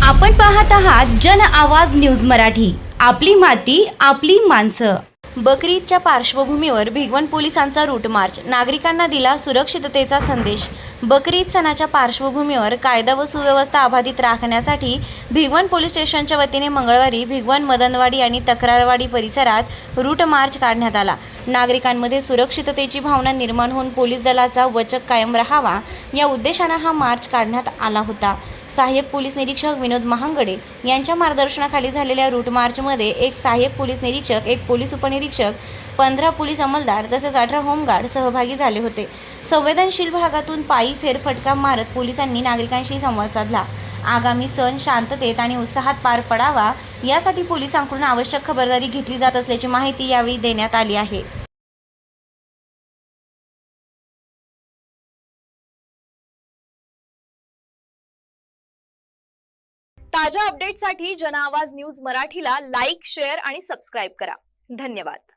आपण पाहत आहात जन आवाज न्यूज मराठी। आपली माती आपली माणसं। बकरी ईदच्या पार्श्वभूमीवर भिगवण पोलिसांचा रूट मार्च, नागरिकांना दिला सुरक्षिततेचा संदेश। बकरी ईद सणाच्या पार्श्वभूमीवर कायदा व सुव्यवस्था अबाधित राखण्यासाठी भिगवण पोलीस स्टेशनच्या वतीने मंगळवारी भिगवण मदनवाडी आणि तक्रारवाडी परिसरात रूट मार्च काढण्यात आला। नागरिकांमध्ये सुरक्षिततेची भावना निर्माण होऊन पोलीस दलाचा वचक कायम राहावा या उद्देशाने हा मार्च काढण्यात आला होता। सहाय्यक पोलीस निरीक्षक विनोद महांगडे यांच्या मार्गदर्शनाखाली झालेल्या रूट मार्चमध्ये एक सहाय्यक पोलीस निरीक्षक, एक पोलीस उपनिरीक्षक, 15 पोलीस अंमलदार तसेच 18 होमगार्ड सहभागी झाले होते। संवेदनशील भागातून पायी फेरफटका मारत पोलिसांनी नागरिकांशी संवाद साधला। आगामी सण शांततेत आणि उत्साहात पार पडावा यासाठी पोलिसांकडून आवश्यक खबरदारी घेतली जात असल्याची माहिती यावेळी देण्यात आली आहे। ताज्या अपडेटसाठी जन आवाज न्यूज मराठीला लाईक, शेअर आणि सबस्क्राईब करा। धन्यवाद।